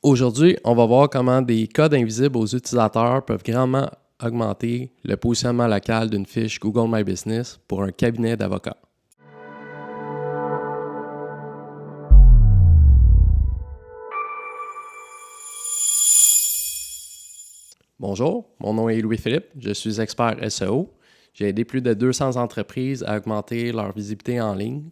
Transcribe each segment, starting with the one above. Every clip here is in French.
Aujourd'hui, on va voir comment des codes invisibles aux utilisateurs peuvent grandement augmenter le positionnement local d'une fiche Google My Business pour un cabinet d'avocats. Bonjour, mon nom est Louis-Philippe, je suis expert SEO. J'ai aidé plus de 200 entreprises à augmenter leur visibilité en ligne.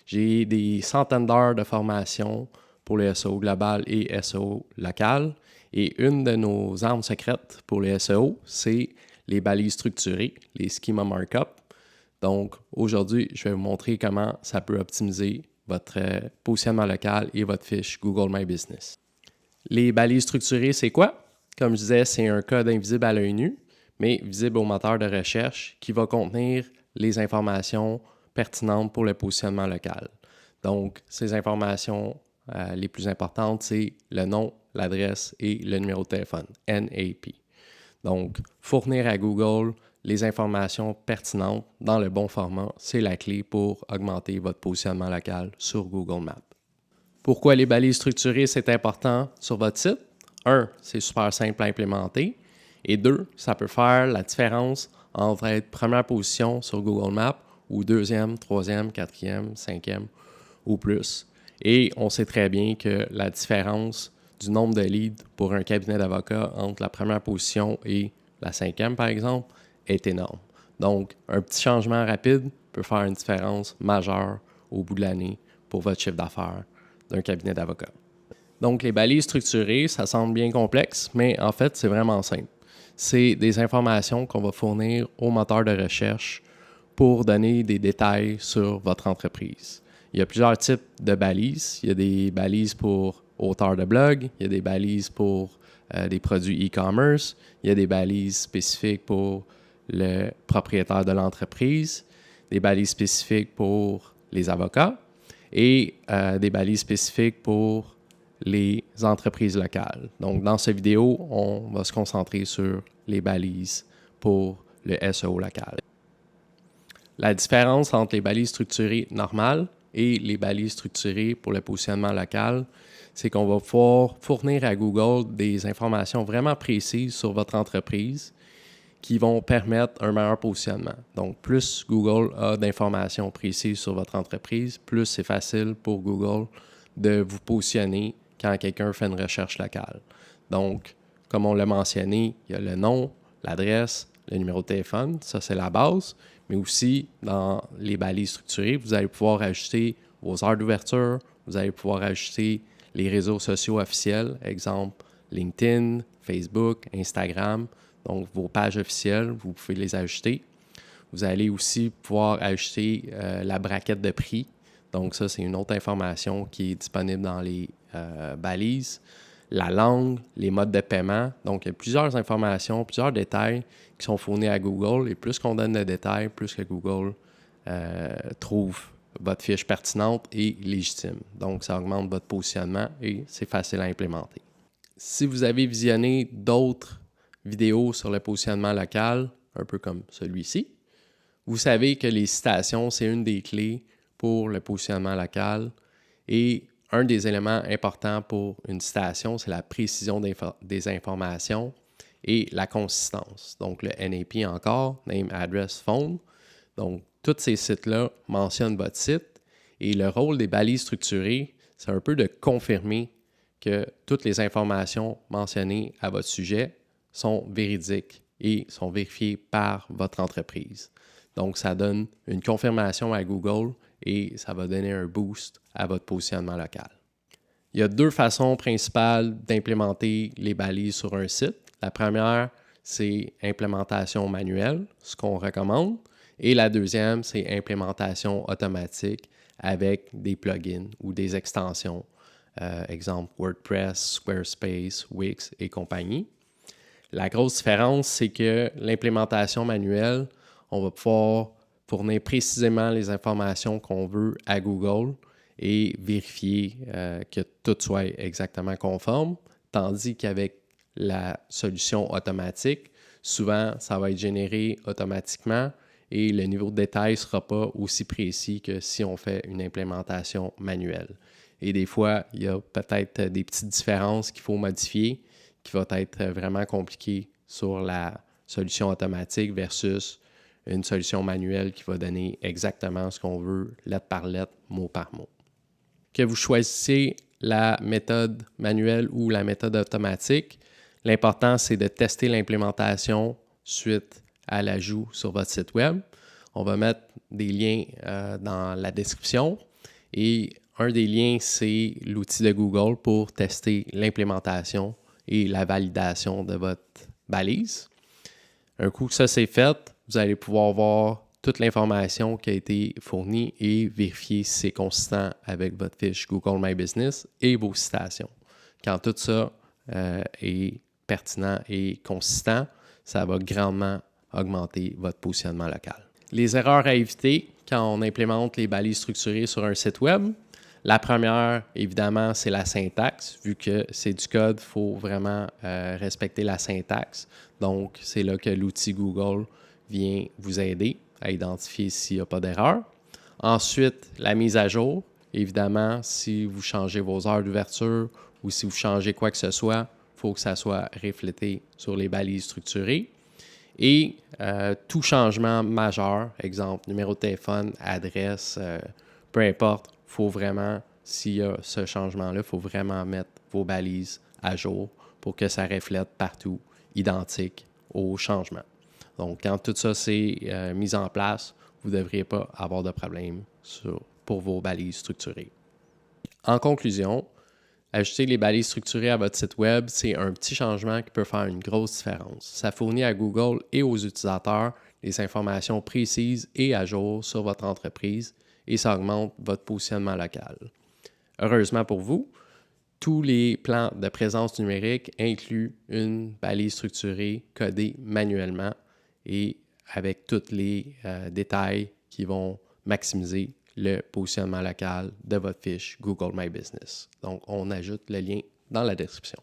J'ai des centaines d'heures de formation pour le SEO global et SEO local. Et une de nos armes secrètes pour le SEO, c'est les balises structurées, les schema markup. Donc, aujourd'hui, je vais vous montrer comment ça peut optimiser votre positionnement local et votre fiche Google My Business. Les balises structurées, c'est quoi? Comme je disais, c'est un code invisible à l'œil nu, mais visible au moteur de recherche qui va contenir les informations pertinentes pour le positionnement local. Donc, ces informations les plus importantes, c'est le nom, l'adresse et le numéro de téléphone, NAP. Donc, fournir à Google les informations pertinentes dans le bon format, c'est la clé pour augmenter votre positionnement local sur Google Maps. Pourquoi les balises structurées, c'est important sur votre site? 1, c'est super simple à implémenter. Et 2, ça peut faire la différence entre être première position sur Google Maps ou deuxième, troisième, quatrième, cinquième ou plus. Et on sait très bien que la différence du nombre de leads pour un cabinet d'avocats entre la première position et la cinquième, par exemple, est énorme. Donc, un petit changement rapide peut faire une différence majeure au bout de l'année pour votre chiffre d'affaires d'un cabinet d'avocats. Donc, les balises structurées, ça semble bien complexe, mais en fait, c'est vraiment simple. C'est des informations qu'on va fournir au moteur de recherche pour donner des détails sur votre entreprise. Il y a plusieurs types de balises. Il y a des balises pour auteurs de blog, il y a des balises pour des produits e-commerce, il y a des balises spécifiques pour le propriétaire de l'entreprise, des balises spécifiques pour les avocats et des balises spécifiques pour les entreprises locales. Donc, dans cette vidéo, on va se concentrer sur les balises pour le SEO local. La différence entre les balises structurées normales et les balises structurées pour le positionnement local, c'est qu'on va pouvoir fournir à Google des informations vraiment précises sur votre entreprise qui vont permettre un meilleur positionnement. Donc, plus Google a d'informations précises sur votre entreprise, plus c'est facile pour Google de vous positionner quand quelqu'un fait une recherche locale. Donc, comme on l'a mentionné, il y a le nom, l'adresse, le numéro de téléphone, ça c'est la base, mais aussi dans les balises structurées, vous allez pouvoir ajouter vos heures d'ouverture, vous allez pouvoir ajouter les réseaux sociaux officiels, exemple LinkedIn, Facebook, Instagram, donc vos pages officielles, vous pouvez les ajouter. Vous allez aussi pouvoir ajouter la braquette de prix. Donc ça, c'est une autre information qui est disponible dans les balises. La langue, les modes de paiement. Donc, il y a plusieurs informations, plusieurs détails qui sont fournis à Google. Et plus qu'on donne de détails, plus que Google trouve votre fiche pertinente et légitime. Donc, ça augmente votre positionnement et c'est facile à implémenter. Si vous avez visionné d'autres vidéos sur le positionnement local, un peu comme celui-ci, vous savez que les citations, c'est une des clés pour le positionnement local. Et un des éléments importants pour une citation, c'est la précision des informations et la consistance. Donc, le NAP encore, Name, Address, Phone. Donc, tous ces sites-là mentionnent votre site. Et le rôle des balises structurées, c'est un peu de confirmer que toutes les informations mentionnées à votre sujet sont véridiques et sont vérifiées par votre entreprise. Donc, ça donne une confirmation à Google et ça va donner un boost à votre positionnement local. Il y a deux façons principales d'implémenter les balises sur un site. La première, c'est implémentation manuelle, ce qu'on recommande. Et la deuxième, c'est implémentation automatique avec des plugins ou des extensions. Exemple WordPress, Squarespace, Wix et compagnie. La grosse différence, c'est que l'implémentation manuelle, on va pouvoir fournir précisément les informations qu'on veut à Google et vérifier que tout soit exactement conforme, tandis qu'avec la solution automatique, souvent, ça va être généré automatiquement et le niveau de détail ne sera pas aussi précis que si on fait une implémentation manuelle. Et des fois, il y a peut-être des petites différences qu'il faut modifier, qui va être vraiment compliqué sur la solution automatique versus une solution manuelle qui va donner exactement ce qu'on veut, lettre par lettre, mot par mot. Que vous choisissez la méthode manuelle ou la méthode automatique, l'important, c'est de tester l'implémentation suite à l'ajout sur votre site web. On va mettre des liens dans la description et un des liens, c'est l'outil de Google pour tester l'implémentation et la validation de votre balise. Un coup que ça c'est fait, vous allez pouvoir voir toute l'information qui a été fournie et vérifier si c'est consistant avec votre fiche Google My Business et vos citations. Quand tout ça est pertinent et consistant, ça va grandement augmenter votre positionnement local. Les erreurs à éviter quand on implémente les balises structurées sur un site web. La première, évidemment, c'est la syntaxe. Vu que c'est du code, il faut vraiment respecter la syntaxe. Donc, c'est là que l'outil Google vient vous aider à identifier s'il n'y a pas d'erreur. Ensuite, la mise à jour. Évidemment, si vous changez vos heures d'ouverture ou si vous changez quoi que ce soit, il faut que ça soit reflété sur les balises structurées. Et tout changement majeur, exemple, numéro de téléphone, adresse, peu importe, il faut vraiment, s'il y a ce changement-là, il faut vraiment mettre vos balises à jour pour que ça reflète partout, identique au changement. Donc, quand tout ça c'est mis en place, vous ne devriez pas avoir de problème pour vos balises structurées. En conclusion, ajouter les balises structurées à votre site web, c'est un petit changement qui peut faire une grosse différence. Ça fournit à Google et aux utilisateurs des informations précises et à jour sur votre entreprise et ça augmente votre positionnement local. Heureusement pour vous, tous les plans de présence numérique incluent une balise structurée codée manuellement et avec tous les détails qui vont maximiser le positionnement local de votre fiche Google My Business. Donc, on ajoute le lien dans la description.